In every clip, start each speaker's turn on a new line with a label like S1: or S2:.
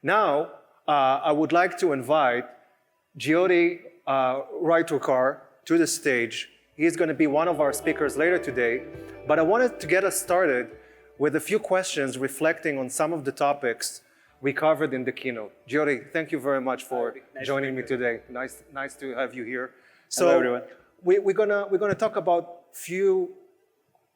S1: Now, I would like to invite Jyoti Raiturkar to the stage. He's going to be one of our speakers later today, but I wanted to get us started with a few questions reflecting on some of the topics we covered in the keynote. Jyoti, thank you very much for joining me today. Nice to have you here. So,
S2: hello, everyone.
S1: We're gonna talk about few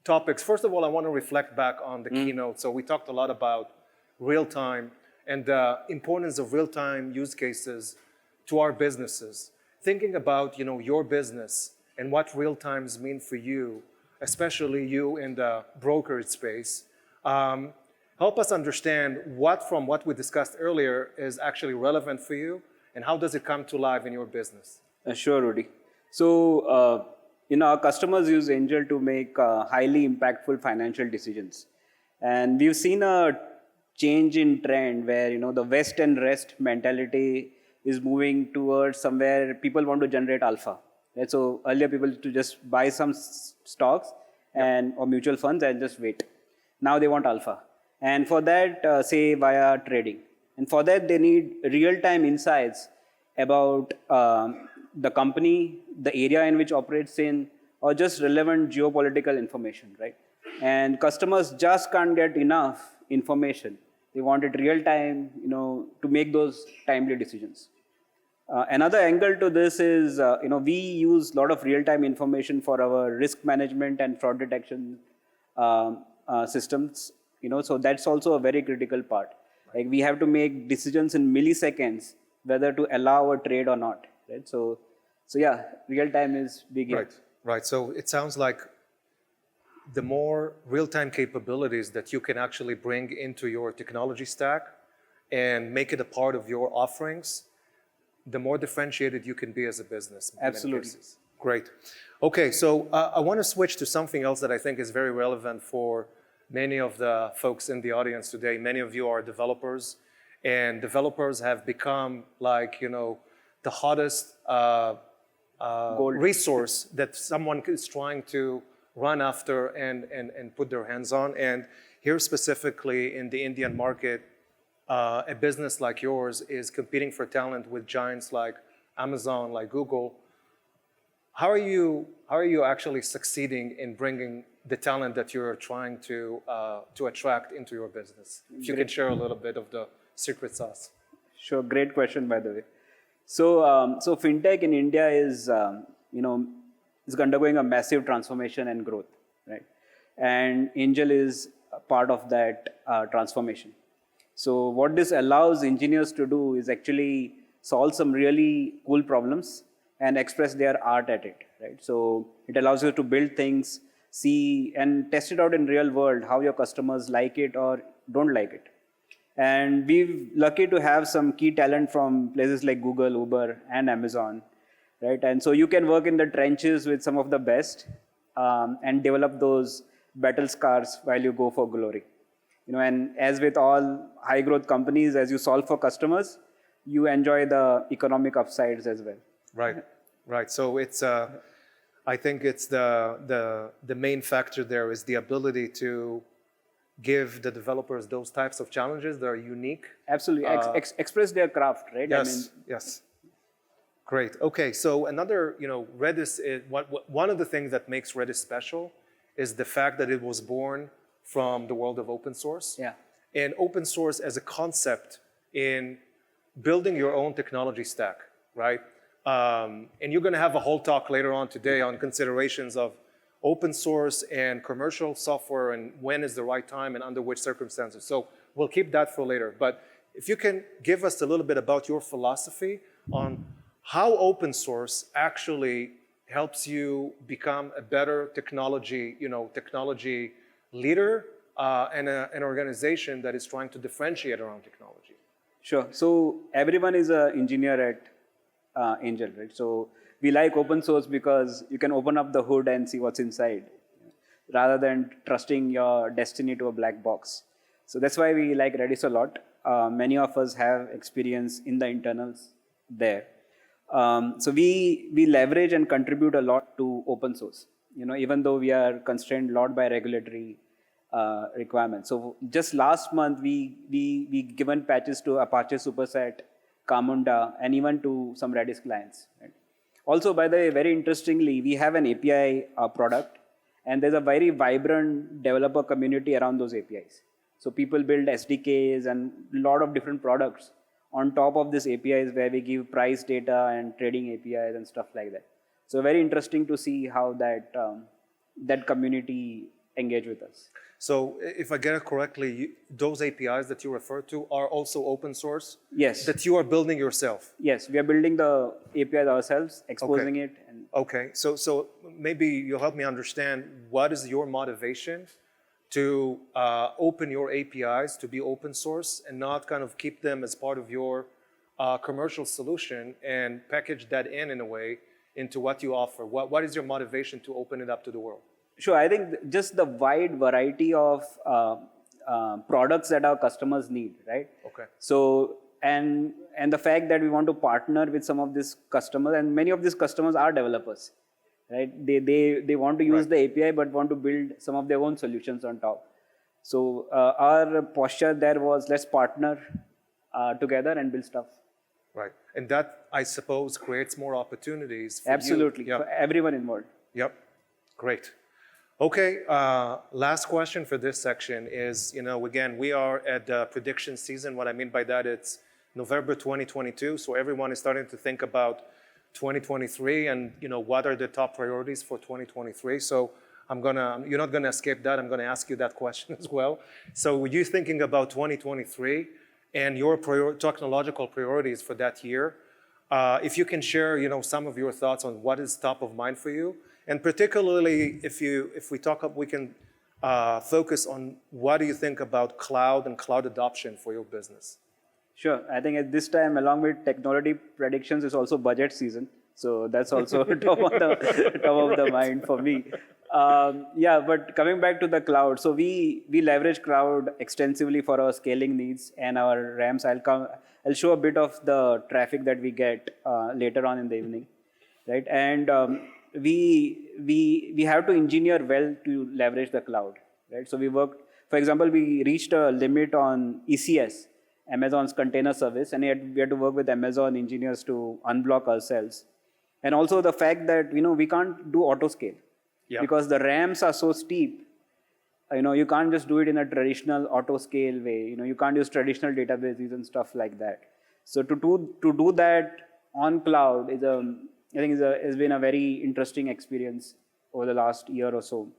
S1: topics. First of all, I want to reflect back on the keynote. So we talked a lot about real-time and the importance of real-time use cases to our businesses. Thinking about your business and what real times mean for you, especially you in the brokerage space. Help us understand from what we discussed earlier is actually relevant for you, and how does it come to life in your business?
S2: Sure, Udi. So, our customers use Angel to make highly impactful financial decisions. And we've seen a change in trend where, the West and rest mentality is moving towards somewhere people want to generate alpha. Right? So earlier people used to just buy some stocks or mutual funds and just wait. Now they want alpha. And for that, say via trading. And for that, they need real-time insights about the company, the area in which operates in, or just relevant geopolitical information, right? And customers just can't get enough information. They want it real time, to make those timely decisions. Another angle to this is, we use a lot of real time information for our risk management and fraud detection systems. So that's also a very critical part. Like we have to make decisions in milliseconds whether to allow a trade or not. Right? So yeah, real time is big.
S1: Right. So it sounds like the more real-time capabilities that you can actually bring into your technology stack and make it a part of your offerings, the more differentiated you can be as a business.
S2: Absolutely.
S1: Great. Okay, so I want to switch to something else that I think is very relevant for many of the folks in the audience today. Many of you are developers, and developers have become like, the hottest resource that someone is trying to run after and put their hands on. And here specifically in the Indian market, a business like yours is competing for talent with giants like Amazon, like Google. How are you actually succeeding in bringing the talent that you're trying to attract into your business? If you can share a little bit of the secret sauce.
S2: Sure, great question, by the way. So fintech in India is undergoing a massive transformation and growth, right? And Angel is a part of that transformation. So what this allows engineers to do is actually solve some really cool problems and express their art at it, right? So it allows you to build things, see and test it out in real world, how your customers like it or don't like it. And we're lucky to have some key talent from places like Google, Uber, and Amazon, right? And so you can work in the trenches with some of the best and develop those battle scars while you go for glory. And as with all high growth companies, as you solve for customers, you enjoy the economic upsides as well.
S1: Right. So it's, I think it's the main factor there is the ability to give the developers those types of challenges that are unique.
S2: Absolutely, express their craft, right?
S1: Yes. Great. Okay. So another, Redis is one of the things that makes Redis special is the fact that it was born from the world of open source.
S2: Yeah.
S1: And open source as a concept in building your own technology stack, right? And you're going to have a whole talk later on today on considerations of open source and commercial software and when is the right time and under which circumstances. So we'll keep that for later. But if you can give us a little bit about your philosophy on how open source actually helps you become a better technology leader and an organization that is trying to differentiate around technology.
S2: Sure. So everyone is an engineer at Angel, right? So we like open source because you can open up the hood and see what's inside, rather than trusting your destiny to a black box. So that's why we like Redis a lot. Many of us have experience in the internals there. So we leverage and contribute a lot to open source. Even though we are constrained a lot by regulatory requirements. So just last month, we given patches to Apache Superset, Camunda, and even to some Redis clients. Right? Also, by the way, very interestingly, we have an API product, and there's a very vibrant developer community around those APIs. So people build SDKs and a lot of different products on top of this APIs where we give price data and trading APIs and stuff like that. So very interesting to see how that community engage with us.
S1: So if I get it correctly, those APIs that you refer to are also open source?
S2: Yes.
S1: That you are building yourself?
S2: Yes, we are building the APIs ourselves, exposing it. And
S1: okay, so maybe you'll help me understand what is your motivation to open your APIs to be open source and not kind of keep them as part of your commercial solution and package that in a way into what you offer? What is your motivation to open it up to the world?
S2: Sure, I think just the wide variety of products that our customers need, right?
S1: Okay.
S2: So, and the fact that we want to partner with some of these customers, and many of these customers are developers, right? They want to use the API, but want to build some of their own solutions on top. So our posture there was, let's partner together and build stuff.
S1: Right, and that, I suppose, creates more opportunities for
S2: Absolutely,
S1: you. Yep.
S2: for everyone involved.
S1: Yep, great. Okay, last question for this section is, again, we are at the prediction season. What I mean by that, it's November 2022, so everyone is starting to think about 2023 and, what are the top priorities for 2023. So you're not gonna escape that. I'm gonna ask you that question as well. So were you thinking about 2023 and your technological priorities for that year? If you can share, some of your thoughts on what is top of mind for you. And particularly, if we can focus on what do you think about cloud and cloud adoption for your business?
S2: Sure. I think at this time, along with technology predictions, is also budget season. So that's also top of the mind for me. But coming back to the cloud, so we leverage cloud extensively for our scaling needs and our RAMs. I'll show a bit of the traffic that we get later on in the evening, right? And we have to engineer well to leverage the cloud, right? So we worked, for example, we reached a limit on ECS, Amazon's container service, and we had to work with Amazon engineers to unblock ourselves. And also the fact that, we can't do auto scale because the RAMs are so steep. You can't just do it in a traditional auto scale way. You can't use traditional databases and stuff like that. So to do that on cloud has been a very interesting experience over the last year or so.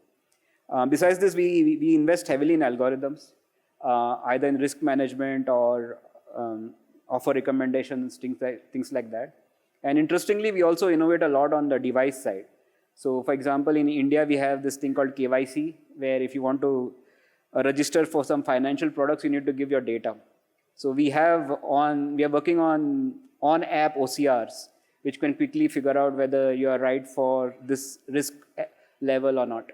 S2: Besides this, we invest heavily in algorithms, either in risk management or offer recommendations, things like that. And interestingly, we also innovate a lot on the device side. So for example, in India, we have this thing called KYC, where if you want to register for some financial products, you need to give your data. So we are working on app OCRs, which can quickly figure out whether you are right for this risk level or not.